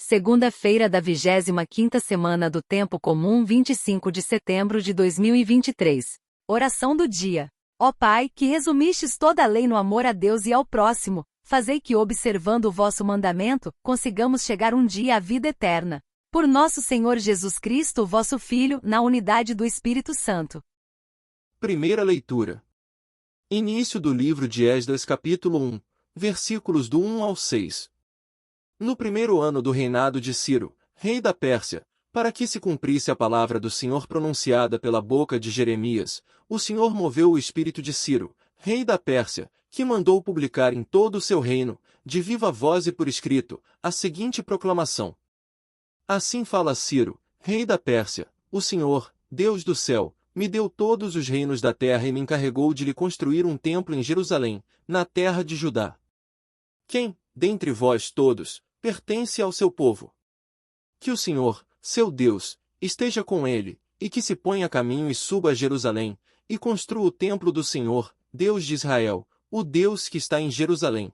Segunda-feira da 25ª semana do Tempo Comum, 25 de setembro de 2023. Oração do dia. Ó Pai, que resumistes toda a lei no amor a Deus e ao próximo, fazei que, observando o vosso mandamento, consigamos chegar um dia à vida eterna. Por nosso Senhor Jesus Cristo, vosso Filho, na unidade do Espírito Santo. Primeira leitura. Início do livro de Esdras, capítulo 1, versículos do 1 ao 6. No primeiro ano do reinado de Ciro, rei da Pérsia, para que se cumprisse a palavra do Senhor pronunciada pela boca de Jeremias, o Senhor moveu o espírito de Ciro, rei da Pérsia, que mandou publicar em todo o seu reino, de viva voz e por escrito, a seguinte proclamação. Assim fala Ciro, rei da Pérsia: o Senhor, Deus do céu, me deu todos os reinos da terra e me encarregou de lhe construir um templo em Jerusalém, na terra de Judá. Quem, dentre vós todos, pertence ao seu povo? Que o Senhor, seu Deus, esteja com ele, e que se ponha a caminho e suba a Jerusalém, e construa o templo do Senhor, Deus de Israel, o Deus que está em Jerusalém.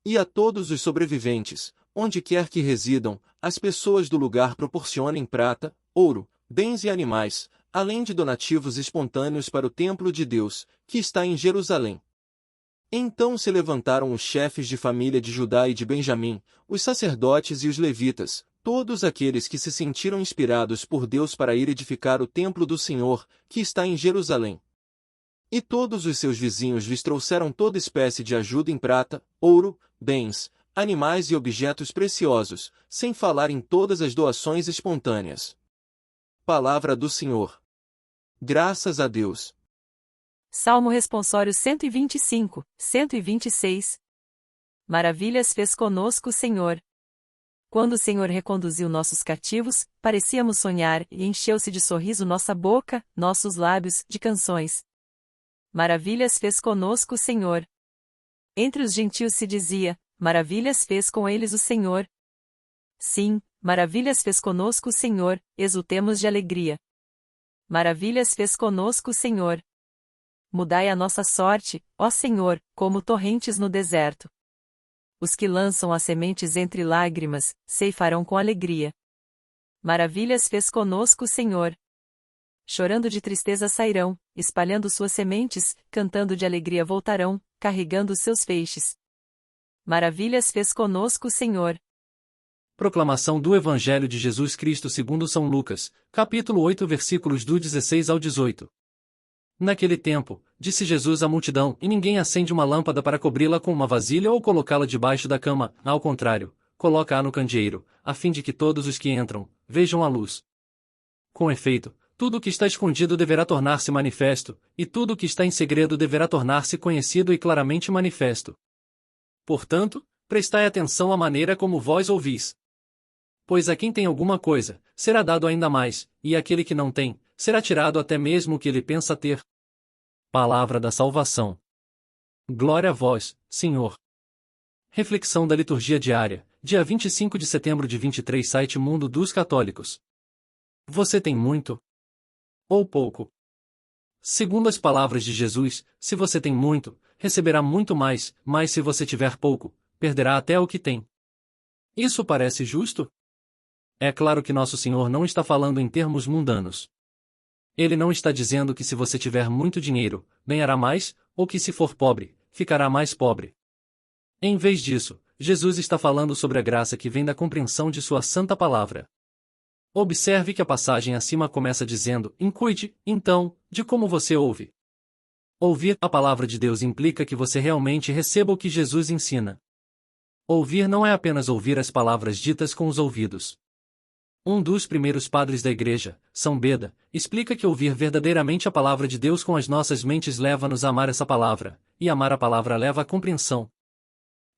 E a todos os sobreviventes, onde quer que residam, as pessoas do lugar proporcionem prata, ouro, bens e animais, além de donativos espontâneos para o templo de Deus, que está em Jerusalém. Então se levantaram os chefes de família de Judá e de Benjamim, os sacerdotes e os levitas, todos aqueles que se sentiram inspirados por Deus para ir edificar o templo do Senhor, que está em Jerusalém. E todos os seus vizinhos lhes trouxeram toda espécie de ajuda em prata, ouro, bens, animais e objetos preciosos, sem falar em todas as doações espontâneas. Palavra do Senhor. Graças a Deus. Salmo responsório 125, 126. Maravilhas fez conosco o Senhor. Quando o Senhor reconduziu nossos cativos, parecíamos sonhar e encheu-se de sorriso nossa boca, nossos lábios, de canções. Maravilhas fez conosco o Senhor. Entre os gentios se dizia, maravilhas fez com eles o Senhor. Sim, maravilhas fez conosco o Senhor, exultemos de alegria. Maravilhas fez conosco o Senhor. Mudai a nossa sorte, ó Senhor, como torrentes no deserto. Os que lançam as sementes entre lágrimas, ceifarão com alegria. Maravilhas fez conosco o Senhor. Chorando de tristeza sairão, espalhando suas sementes, cantando de alegria voltarão, carregando os seus feixes. Maravilhas fez conosco o Senhor. Proclamação do Evangelho de Jesus Cristo segundo São Lucas, capítulo 8, versículos do 16 ao 18. Naquele tempo, disse Jesus à multidão, e ninguém acende uma lâmpada para cobri-la com uma vasilha ou colocá-la debaixo da cama, ao contrário, coloca-a no candeeiro, a fim de que todos os que entram, vejam a luz. Com efeito, tudo o que está escondido deverá tornar-se manifesto, e tudo o que está em segredo deverá tornar-se conhecido e claramente manifesto. Portanto, prestai atenção à maneira como vós ouvis. Pois a quem tem alguma coisa, será dado ainda mais, e àquele que não tem, será tirado até mesmo o que ele pensa ter. Palavra da salvação. Glória a vós, Senhor. Reflexão da liturgia diária, dia 25 de setembro de 23, site Mundo dos Católicos. Você tem muito? Ou pouco? Segundo as palavras de Jesus, se você tem muito, receberá muito mais, mas se você tiver pouco, perderá até o que tem. Isso parece justo? É claro que Nosso Senhor não está falando em termos mundanos. Ele não está dizendo que se você tiver muito dinheiro, ganhará mais, ou que se for pobre, ficará mais pobre. Em vez disso, Jesus está falando sobre a graça que vem da compreensão de sua santa palavra. Observe que a passagem acima começa dizendo, cuide, então, de como você ouve. Ouvir a palavra de Deus implica que você realmente receba o que Jesus ensina. Ouvir não é apenas ouvir as palavras ditas com os ouvidos. Um dos primeiros padres da Igreja, São Beda, explica que ouvir verdadeiramente a palavra de Deus com as nossas mentes leva-nos a amar essa palavra, e amar a palavra leva à compreensão.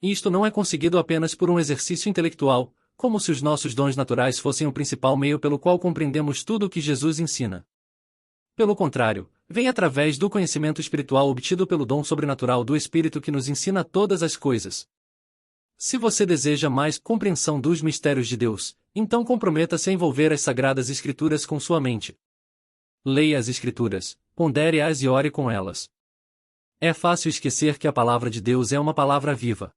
Isto não é conseguido apenas por um exercício intelectual, como se os nossos dons naturais fossem o principal meio pelo qual compreendemos tudo o que Jesus ensina. Pelo contrário, vem através do conhecimento espiritual obtido pelo dom sobrenatural do Espírito que nos ensina todas as coisas. Se você deseja mais compreensão dos mistérios de Deus, então comprometa-se a envolver as Sagradas Escrituras com sua mente. Leia as Escrituras, pondere-as e ore com elas. É fácil esquecer que a palavra de Deus é uma palavra viva.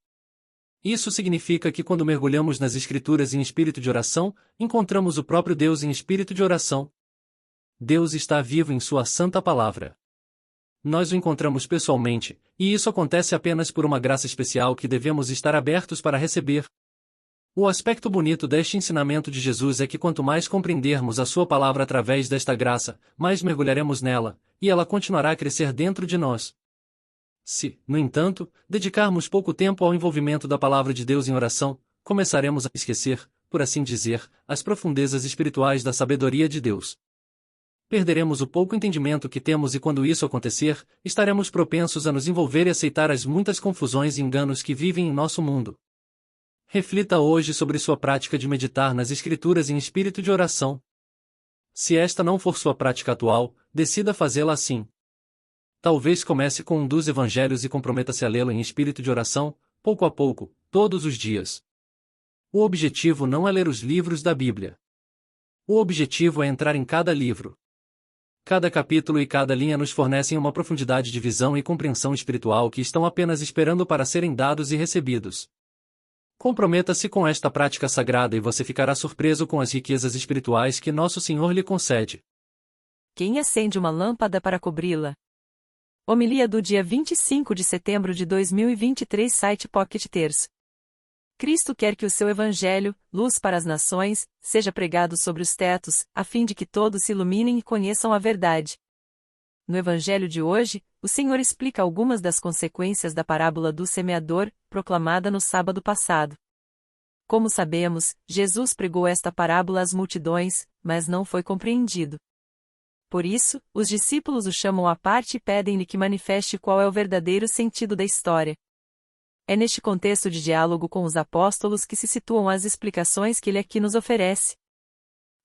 Isso significa que quando mergulhamos nas Escrituras em espírito de oração, encontramos o próprio Deus em espírito de oração. Deus está vivo em Sua Santa Palavra. Nós o encontramos pessoalmente, e isso acontece apenas por uma graça especial que devemos estar abertos para receber. O aspecto bonito deste ensinamento de Jesus é que quanto mais compreendermos a Sua Palavra através desta graça, mais mergulharemos nela, e ela continuará a crescer dentro de nós. Se, no entanto, dedicarmos pouco tempo ao envolvimento da Palavra de Deus em oração, começaremos a esquecer, por assim dizer, as profundezas espirituais da sabedoria de Deus. Perderemos o pouco entendimento que temos e quando isso acontecer, estaremos propensos a nos envolver e aceitar as muitas confusões e enganos que vivem em nosso mundo. Reflita hoje sobre sua prática de meditar nas Escrituras em espírito de oração. Se esta não for sua prática atual, decida fazê-la assim. Talvez comece com um dos evangelhos e comprometa-se a lê-lo em espírito de oração, pouco a pouco, todos os dias. O objetivo não é ler os livros da Bíblia. O objetivo é entrar em cada livro. Cada capítulo e cada linha nos fornecem uma profundidade de visão e compreensão espiritual que estão apenas esperando para serem dados e recebidos. Comprometa-se com esta prática sagrada e você ficará surpreso com as riquezas espirituais que Nosso Senhor lhe concede. Quem acende uma lâmpada para cobri-la? Homilia do dia 25 de setembro de 2023, site Pocket Terço. Cristo quer que o seu Evangelho, luz para as nações, seja pregado sobre os tetos, a fim de que todos se iluminem e conheçam a verdade. No Evangelho de hoje, o Senhor explica algumas das consequências da parábola do semeador, proclamada no sábado passado. Como sabemos, Jesus pregou esta parábola às multidões, mas não foi compreendido. Por isso, os discípulos o chamam à parte e pedem-lhe que manifeste qual é o verdadeiro sentido da história. É neste contexto de diálogo com os apóstolos que se situam as explicações que ele aqui nos oferece.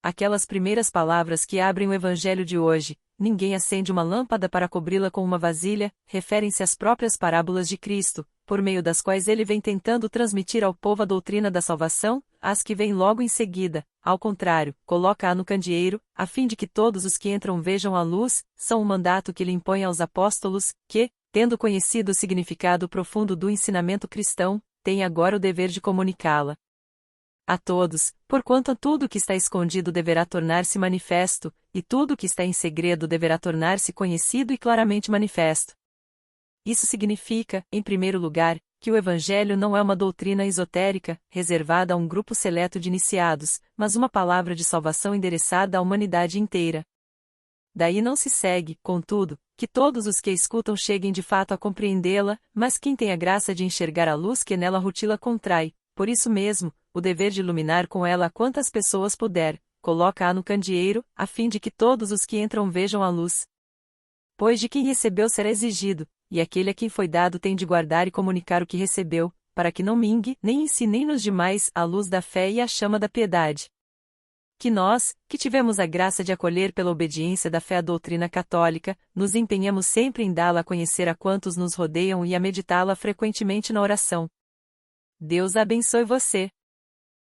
Aquelas primeiras palavras que abrem o Evangelho de hoje, ninguém acende uma lâmpada para cobri-la com uma vasilha, referem-se às próprias parábolas de Cristo, por meio das quais ele vem tentando transmitir ao povo a doutrina da salvação, as que vêm logo em seguida, ao contrário, coloca-a no candeeiro, a fim de que todos os que entram vejam a luz, são um mandato que ele impõe aos apóstolos, que, tendo conhecido o significado profundo do ensinamento cristão, têm agora o dever de comunicá-la a todos, porquanto tudo que está escondido deverá tornar-se manifesto, e tudo que está em segredo deverá tornar-se conhecido e claramente manifesto. Isso significa, em primeiro lugar, que o Evangelho não é uma doutrina esotérica, reservada a um grupo seleto de iniciados, mas uma palavra de salvação endereçada à humanidade inteira. Daí não se segue, contudo, que todos os que a escutam cheguem de fato a compreendê-la, mas quem tem a graça de enxergar a luz que nela rutila contrai, por isso mesmo, o dever de iluminar com ela quantas pessoas puder, coloca-a no candeeiro, a fim de que todos os que entram vejam a luz. Pois de quem recebeu será exigido, e aquele a quem foi dado tem de guardar e comunicar o que recebeu, para que não mingue, nem ensine nos demais a luz da fé e a chama da piedade. Que nós, que tivemos a graça de acolher pela obediência da fé a doutrina católica, nos empenhemos sempre em dá-la a conhecer a quantos nos rodeiam e a meditá-la frequentemente na oração. Deus abençoe você.